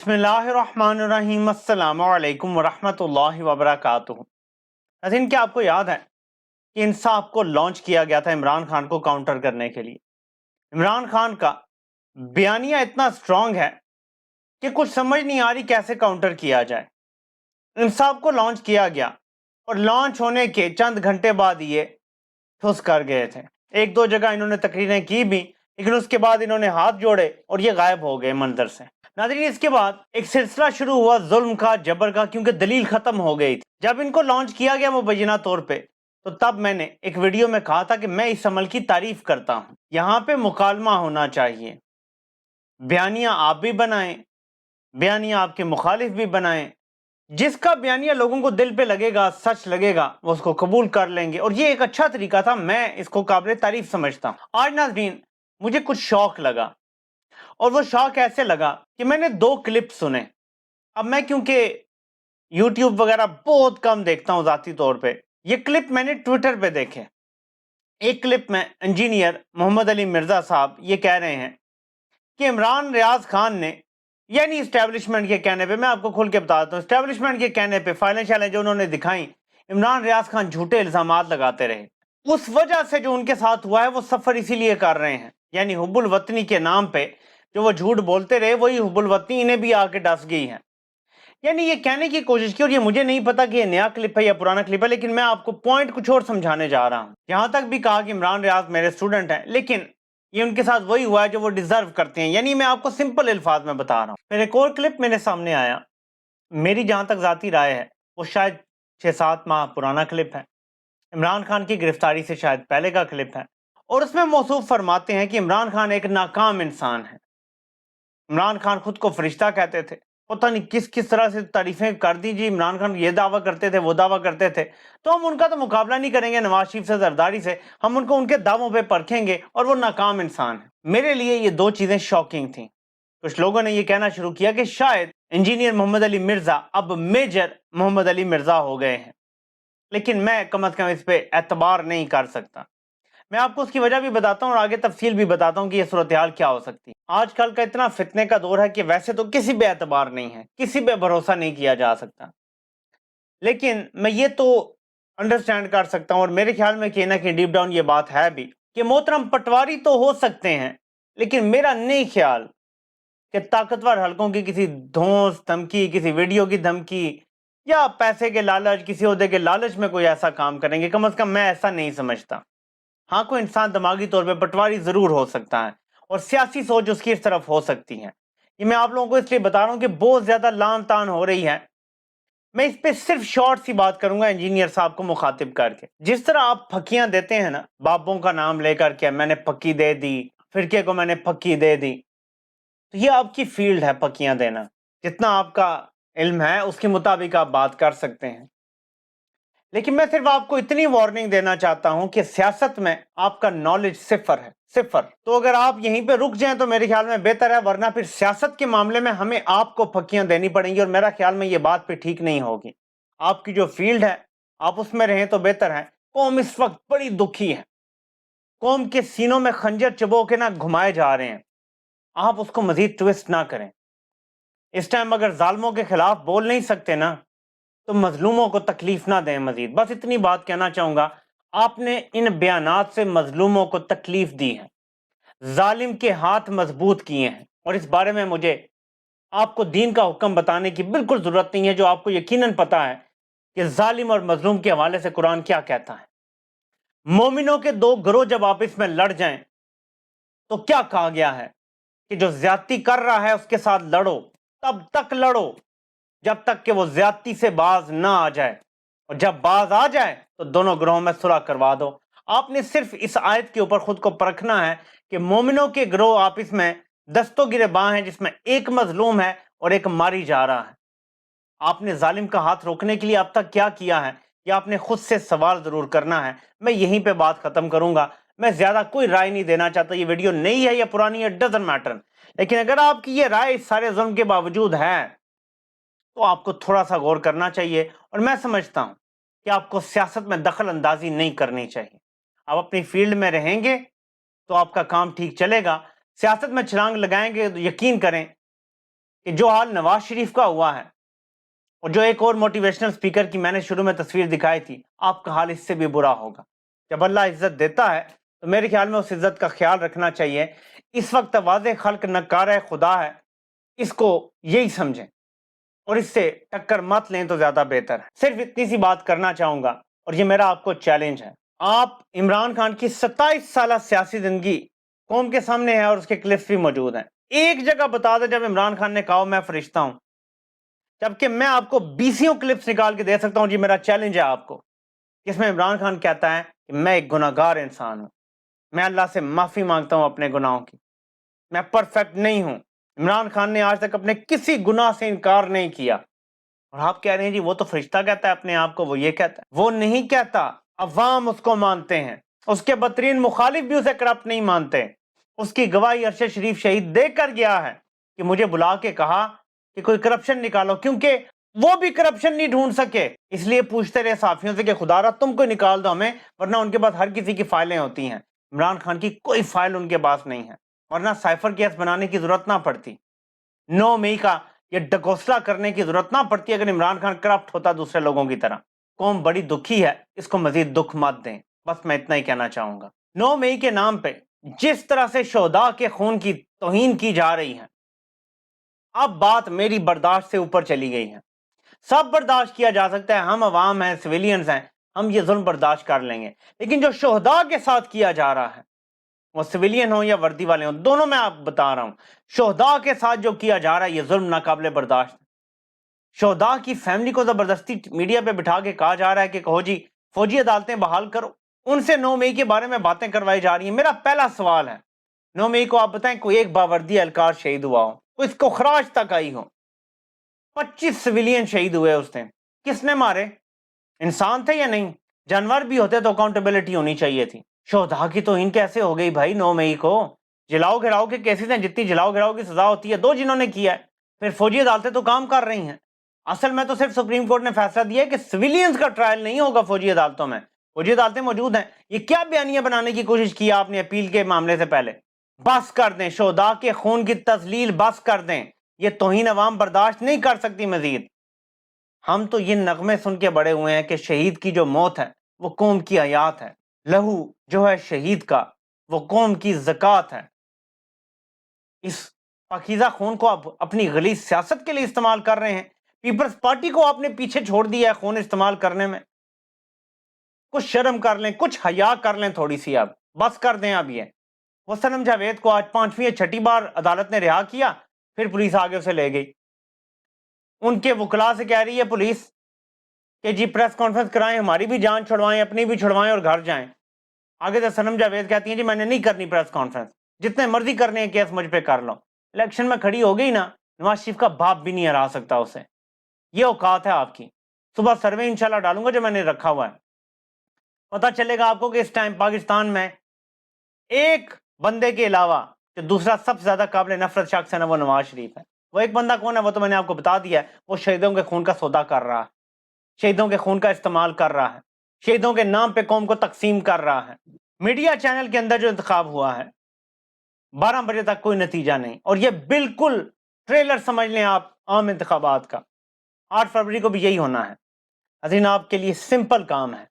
बिस्मिल्लाहिर्रहमानिर्रहीम अस्सलामु अलैकुम वरहमतुल्लाहि वबरकातुहू। नाज़रीन, क्या आपको याद है कि इंसाफ को लॉन्च किया गया था इमरान खान को काउंटर करने के लिए। इमरान खान का बयानिया इतना स्ट्रांग है कि कुछ समझ नहीं आ रही कैसे काउंटर किया जाए। इंसाफ को लॉन्च किया गया और लॉन्च होने के चंद घंटे बाद ये ठुस कर गए थे। एक दो जगह इन्होंने तकरीरें की भी, लेकिन उसके बाद इन्होंने हाथ जोड़े और ये गायब हो गए मंजर से। नाज़रीन, इसके बाद एक सिलसिला शुरू हुआ जुल्म का, जबर का, क्योंकि दलील खत्म हो गई थी। जब इनको लॉन्च किया गया मुबैना तौर पे, तो तब मैंने एक वीडियो में कहा था कि मैं इस अमल की तारीफ करता हूँ। यहाँ पे मुकालमा होना चाहिए, बयानिया आप भी बनाएं, बयानिया आपके मुखालिफ भी बनाएं। जिसका बयानिया लोगों को दिल पे लगेगा, सच लगेगा, वो उसको कबूल कर लेंगे, और ये एक अच्छा तरीका था। मैं इसको काबिल तारीफ समझता हूँ। आज नाज़रीन, मुझे कुछ शौक लगा, और वो शौक ऐसे लगा कि मैंने दो क्लिप सुने। अब मैं क्योंकि यूट्यूब वगैरह बहुत कम देखता हूँ ज़ाती तौर पे, ये क्लिप मैंने ट्विटर पे देखे। एक क्लिप में इंजीनियर मोहम्मद अली मिर्ज़ा साहब ये कह रहे हैं कि इमरान रियाज खान ने, यानी इस्टेब्लिशमेंट के कहने पे, मैं आपको खुल के बताता हूँ, इस्टेब्लिशमेंट के कहने पे फाइलें शाइलें जो उन्होंने दिखाई, इमरान रियाज खान झूठे इल्जामात लगाते रहे। उस वजह से जो उनके साथ हुआ है वो सफर इसीलिए कर रहे हैं, यानी हुब्बुल वतनी के नाम पे जो वो झूठ बोलते रहे, वही हुब्बुल वतनी इन्हें भी आके डस गई है। यानी ये कहने की कोशिश की, और ये मुझे नहीं पता कि ये नया क्लिप है या पुराना क्लिप है, लेकिन मैं आपको पॉइंट कुछ और समझाने जा रहा हूँ। यहां तक भी कहा कि इमरान रियाज मेरे स्टूडेंट हैं, लेकिन ये उनके साथ वही हुआ है जो वो डिजर्व करते हैं। यानी मैं आपको सिंपल अल्फाज में बता रहा हूँ। फिर एक और क्लिप मेरे सामने आया, मेरी जहां तक जाती राय है वो शायद 6-7 माह पुराना क्लिप है, इमरान खान की गिरफ्तारी से शायद पहले का क्लिप है, और उसमें मौसूफ फरमाते हैं कि इमरान खान एक नाकाम इंसान है। इमरान खान खुद को फरिश्ता कहते थे, पता नहीं किस किस तरह से तारीफें कर दी जी। इमरान खान ये दावा करते थे, वो दावा करते थे। तो हम उनका तो मुकाबला नहीं करेंगे नवाज शरीफ से, जरदारी से। हम उनको उनके दावों पे परखेंगे, और वो नाकाम इंसान है। मेरे लिए ये दो चीजें शॉकिंग थी। कुछ लोगों ने ये कहना शुरू किया कि शायद इंजीनियर मोहम्मद अली मिर्जा अब मेजर मोहम्मद अली मिर्जा हो गए हैं, लेकिन मैं कम अज कम इस पे एतबार नहीं कर सकता। मैं आपको उसकी वजह भी बताता हूँ और आगे तफसील भी बताता हूँ कि यह सूरत हाल क्या हो सकती है। आजकल का इतना फितने का दौर है कि वैसे तो किसी पे एतबार नहीं है, किसी पे भरोसा नहीं किया जा सकता, लेकिन मैं ये तो अंडरस्टैंड कर सकता हूँ, और मेरे ख्याल में कहीं ना कहीं डीप डाउन ये बात है भी, कि मोहतरम पटवारी तो हो सकते हैं, लेकिन मेरा नहीं ख्याल कि ताकतवर हलकों की किसी धौंस धमकी, किसी वीडियो की धमकी, या पैसे के लालच, किसी ओहदे के लालच में कोई ऐसा काम करेंगे। कम अज कम मैं ऐसा नहीं समझता। हाँ, कोई इंसान दिमागी तौर पे पटवारी जरूर हो सकता है, और सियासी सोच उसकी इस तरफ हो सकती है। ये मैं आप लोगों को इसलिए बता रहा हूं कि बहुत ज्यादा लान तान हो रही है। मैं इस पे सिर्फ शॉर्ट सी बात करूंगा इंजीनियर साहब को मुखातिब करके। जिस तरह आप फकियां देते हैं ना, बाबों का नाम लेकर के, मैंने पक्की दे दी, फिरके को मैंने पक्की दे दी, तो ये आपकी फील्ड है पक्कियां देना। जितना आपका इल्म है उसके मुताबिक आप बात कर सकते हैं, लेकिन मैं सिर्फ आपको इतनी वार्निंग देना चाहता हूं कि सियासत में आपका नॉलेज सिफर है, सिफर। तो अगर आप यहीं पे रुक जाएं तो मेरे ख्याल में बेहतर है, वरना फिर सियासत के मामले में हमें आपको फक्कियां देनी पड़ेंगी, और मेरा ख्याल में ये बात पे ठीक नहीं होगी। आपकी जो फील्ड है आप उसमें रहें तो बेहतर है। कौम इस वक्त बड़ी दुखी है, कौम के सीनों में खंजर चबो के ना घुमाए जा रहे हैं। आप उसको मजीद ट्विस्ट ना करें। इस टाइम अगर जालिमों के खिलाफ बोल नहीं सकते ना, तो मजलूमों को तकलीफ ना दें मजीद। बस इतनी बात कहना चाहूंगा। आपने इन बयानात से मजलूमों को तकलीफ दी है, जालिम के हाथ मजबूत किए हैं, और इस बारे में मुझे आपको दीन का हुक्म बताने की बिल्कुल जरूरत नहीं है, जो आपको यकीनन पता है कि जालिम और मजलूम के हवाले से कुरान क्या कहता है। मोमिनों के दो ग्रोह जब आपस में लड़ जाएं, तो क्या कहा गया है कि जो ज्यादती कर रहा है उसके साथ लड़ो, तब तक लड़ो जब तक कि वो ज्यादती से बाज ना आ जाए, और जब बाज आ जाए तो दोनों ग्रोहों में सुलह करवा दो। आपने सिर्फ इस आयत के ऊपर खुद को परखना है कि मोमिनों के ग्रोह आपस में दस्तों गिरबां हैं, जिसमें एक मजलूम है और एक मारी जा रहा है। आपने जालिम का हाथ रोकने के लिए अब तक क्या किया है, यह आपने खुद से सवाल जरूर करना है। मैं यहीं पे बात खत्म करूंगा। मैं ज्यादा कोई राय नहीं देना चाहता। ये वीडियो नई है या पुरानी है, डजंट मैटर, लेकिन अगर आपकी ये राय इस सारे जुल्म के बावजूद है, तो आपको थोड़ा सा गौर करना चाहिए। और मैं समझता हूं कि आपको सियासत में दखल अंदाजी नहीं करनी चाहिए। आप अपनी फील्ड में रहेंगे तो आपका काम ठीक चलेगा। सियासत में छलांग लगाएंगे तो यकीन करें کہ جو हाल नवाज शरीफ का हुआ है और जो एक और मोटिवेशनल स्पीकर की मैंने शुरू में तस्वीर दिखाई थी, आपका हाल इससे भी बुरा होगा। जब अल्लाह इज्जत देता है तो मेरे ख्याल में उस इज्जत का ख्याल रखना चाहिए। इस वक्त वाज़ेह खल्क नकार खुदा है, इसको यही समझें और इससे टक्कर मत लें तो ज्यादा बेहतर है। सिर्फ इतनी सी बात करना चाहूंगा और ये मेरा आपको चैलेंज है। आप इमरान खान की 27 साल सियासी जिंदगी कौम के सामने है और उसके क्लिप्स भी मौजूद हैं। एक जगह बता दें जब इमरान खान ने कहा मैं फरिश्ता हूं, जबकि मैं आपको 20 क्लिप्स निकाल के दे सकता हूं। जी मेरा चैलेंज है आपको, जिसमें इमरान खान कहता है कि मैं एक गुनाहगार इंसान हूं, मैं अल्लाह से माफी मांगता हूं अपने गुनाहों की, मैं परफेक्ट नहीं हूं। इमरान खान ने आज तक अपने किसी गुनाह से इनकार नहीं किया और आप कह रहे हैं जी वो तो फरिश्ता कहता है अपने आप को, वो ये कहता है। वो नहीं कहता, अवाम उसको मानते हैं, उसके बदतरीन मुखालिफ भी उसे करप्ट नहीं मानते। उसकी गवाही अरशद शरीफ शहीद देकर गया है कि मुझे बुला के कहा कि कोई करप्शन निकालो, क्योंकि वो भी करप्शन नहीं ढूंढ सके, इसलिए पूछते रहे साफियों से कि खुदारा तुम कोई निकाल दो हमें, वरना उनके पास हर किसी की फाइलें होती हैं। इमरान खान की कोई फाइल उनके पास नहीं है, वरना साइफर केस बनाने की जरूरत ना पड़ती, 9 मई का ये डकोसला करने की जरूरत ना पड़ती अगर इमरान खान करप्ट होता दूसरे लोगों की तरह। कौम बड़ी दुखी है, इसको मजीद दुख मत दें, बस मैं इतना ही कहना चाहूंगा। 9 मई के नाम पे जिस तरह से शोहदा के खून की तौहीन की जा रही है, अब बात मेरी बर्दाश्त से ऊपर चली गई है। सब बर्दाश्त किया जा सकता है, हम अवाम हैं, सिविलियंस हैं, हम ये जुल्म बर्दाश्त कर लेंगे, लेकिन जो शोहदा के साथ किया जा रहा है, वो सिविलियन हो या वर्दी वाले हो, दोनों मैं आप बता रहा हूं, शोहदा के साथ जो किया जा रहा है ये जुल्म नाकाबिले बर्दाश्त। शोहदा की फैमिली को जबरदस्ती मीडिया पे बिठा के कहा जा रहा है कि कहो जी फौजी अदालतें बहाल करो, उनसे 9 मई के बारे में बातें करवाई जा रही हैं। मेरा पहला सवाल है, 9 मई को आप बताएं कोई एक बावर्दी एहलकार शहीद हुआ हो, कोई इसको खराज तक आई हो? 25 सिविलियन शहीद हुए उस दिन, किसने मारे? इंसान थे या नहीं? जानवर भी होते तो अकाउंटेबिलिटी होनी चाहिए थी। शोहदा की तो इन कैसे हो गई भाई 9 मई को? जलाओ गिराओ के केसेस हैं, जितनी जलाओ गिराओ की सजा होती है, 2 जिन्होंने किया है, फिर फौजी अदालतें तो काम कर रही हैं। असल में तो सिर्फ सुप्रीम कोर्ट ने फैसला दिया है कि सिविलियंस का ट्रायल नहीं होगा फौजी अदालतों में। फौजी अदालतें मौजूद हैं। ये क्या बयानिया बनाने की कोशिश की आपने अपील के मामले से पहले? बस कर दें, शोहदा के खून की तजलील बस कर दें, ये तौहीन अवाम बर्दाश्त नहीं कर सकती मजीद। हम तो ये नगमे सुन के बड़े हुए हैं कि शहीद की जो मौत है वो कौम की हयात है, लहू जो है शहीद का वो कौम की ज़कात है। इस पाकीज़ा खून को आप अपनी गलीज़ सियासत के लिए इस्तेमाल कर रहे हैं। पीपल्स पार्टी को आपने पीछे छोड़ दिया है खून इस्तेमाल करने में। कुछ शर्म कर लें, कुछ हया कर लें थोड़ी सी, अब बस कर दें। अब ये वो सनम जावेद को आज 5वीं या 6ठी बार अदालत ने रिहा किया, फिर पुलिस आगे उसे ले गई। उनके वकला से कह रही है पुलिस कि जी प्रेस कॉन्फ्रेंस कराएं, हमारी भी जान छुड़वाएं, अपनी भी छुड़वाएं और घर जाएं। आगे से सनम जावेद कहती हैं जी मैंने नहीं करनी प्रेस कॉन्फ्रेंस, जितने मर्जी करने हैं केस मुझ पे कर लो। इलेक्शन में खड़ी हो गई ना, नवाज शरीफ का बाप भी नहीं हरा सकता उसे। ये औकात है आपकी। सुबह सर्वे इंशाल्लाह डालूंगा जो मैंने रखा हुआ है, पता चलेगा आपको कि इस टाइम पाकिस्तान में एक बंदे के अलावा जो दूसरा सबसे ज्यादा काबिल नफरत शख्स है ना, वो नवाज शरीफ है। वो एक बंदा कौन है वो तो मैंने आपको बता दिया है, वो शहीदों के खून का सौदा कर रहा है, शहीदों के खून का इस्तेमाल कर रहा है, शहीदों के नाम पे कौम को तकसीम कर रहा है। मीडिया चैनल के अंदर जो इंतखाब हुआ है 12 बजे तक कोई नतीजा नहीं, और ये बिल्कुल ट्रेलर समझ लें आप आम इंतखाबात का। 8 फरवरी को भी यही होना है। अजीन आपके लिए सिंपल काम है,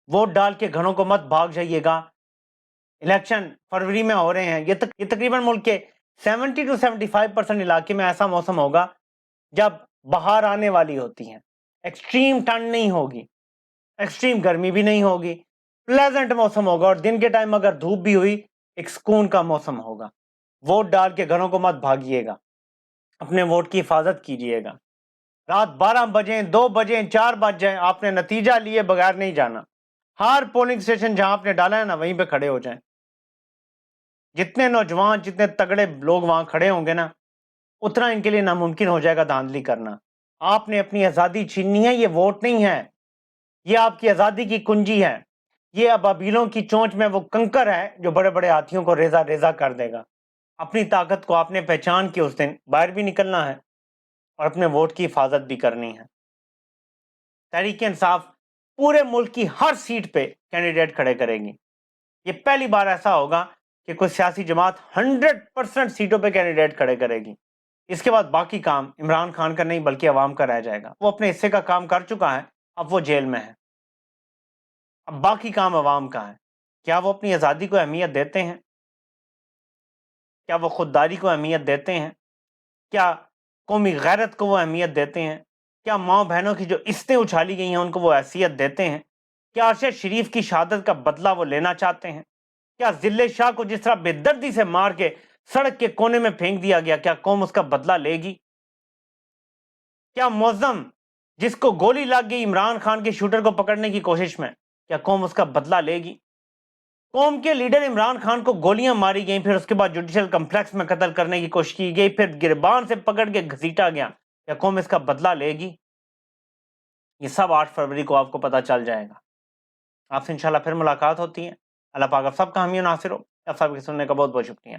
वोट डाल के घरों को मत भाग जाइएगा। इलेक्शन फरवरी में हो रहे हैं, ये तकरीबन मुल्क के 70 to 75% इलाके में ऐसा मौसम होगा जब बाहर आने वाली होती है। एक्सट्रीम ठंड नहीं होगी, एक्सट्रीम गर्मी भी नहीं होगी, प्लेजेंट मौसम होगा, और दिन के टाइम अगर धूप भी हुई एक सुकून का मौसम होगा। वोट डाल के घरों को मत भागिएगा, अपने वोट की हिफाजत कीजिएगा। रात 12 बजे 2 बजे 4 बज जाए, आपने नतीजा लिए बगैर नहीं जाना। हर पोलिंग स्टेशन जहां आपने डाला है ना वहीं पे खड़े हो जाएं। जितने नौजवान जितने तगड़े लोग वहां खड़े होंगे ना, उतना इनके लिए नामुमकिन हो जाएगा धांधली करना। आपने अपनी आजादी छीननी है, ये वोट नहीं है, ये आपकी आजादी की कुंजी है। ये अबाबीलों की चोंच में वो कंकर है जो बड़े बड़े हाथियों को रेजा रेजा कर देगा। अपनी ताकत को आपने पहचान के उस दिन बाहर भी निकलना है और अपने वोट की हिफाजत भी करनी है। तहरीक इंसाफ पूरे मुल्क की हर सीट पे कैंडिडेट खड़े करेगी। ये पहली बार ऐसा होगा कि कोई सियासी जमात 100% सीटों पे कैंडिडेट खड़े करेगी। اس کے بعد باقی کام عمران خان کا نہیں بلکہ عوام کا رہ جائے گا. وہ اپنے حصے کا کام کر چکا ہے, اب وہ جیل میں ہے, اب باقی کام عوام کا ہے. کیا وہ اپنی آزادی کو اہمیت دیتے ہیں؟ کیا وہ خودداری کو اہمیت دیتے ہیں؟ کیا قومی غیرت کو وہ اہمیت دیتے ہیں؟ کیا ماں بہنوں کی جو عزتیں اچھالی گئی ہیں ان کو وہ حیثیت دیتے ہیں؟ کیا ارشد شریف کی شہادت کا بدلہ وہ لینا چاہتے ہیں؟ کیا ذلِ شاہ کو جس طرح بے دردی سے مار کے سڑک کے کونے میں پھینک دیا گیا, کیا قوم اس کا بدلہ لے گی؟ کیا معظم جس کو گولی لگ گئی عمران خان کے شوٹر کو پکڑنے کی کوشش میں, کیا قوم اس کا بدلہ لے گی؟ قوم کے لیڈر عمران خان کو گولیاں ماری گئیں, پھر اس کے بعد جوڈیشل کمپلیکس میں قتل کرنے کی کوشش کی گئی, پھر گربان سے پکڑ کے گھسیٹا گیا, کیا قوم اس کا بدلہ لے گی؟ یہ سب 8 فروری کو آپ کو پتہ چل جائے گا. آپ سے انشاءاللہ پھر ملاقات ہوتی ہے. اللہ پاک آپ سب کا حامی و ناصر ہو. آپ سب کے سننے کا بہت بہت شکریہ.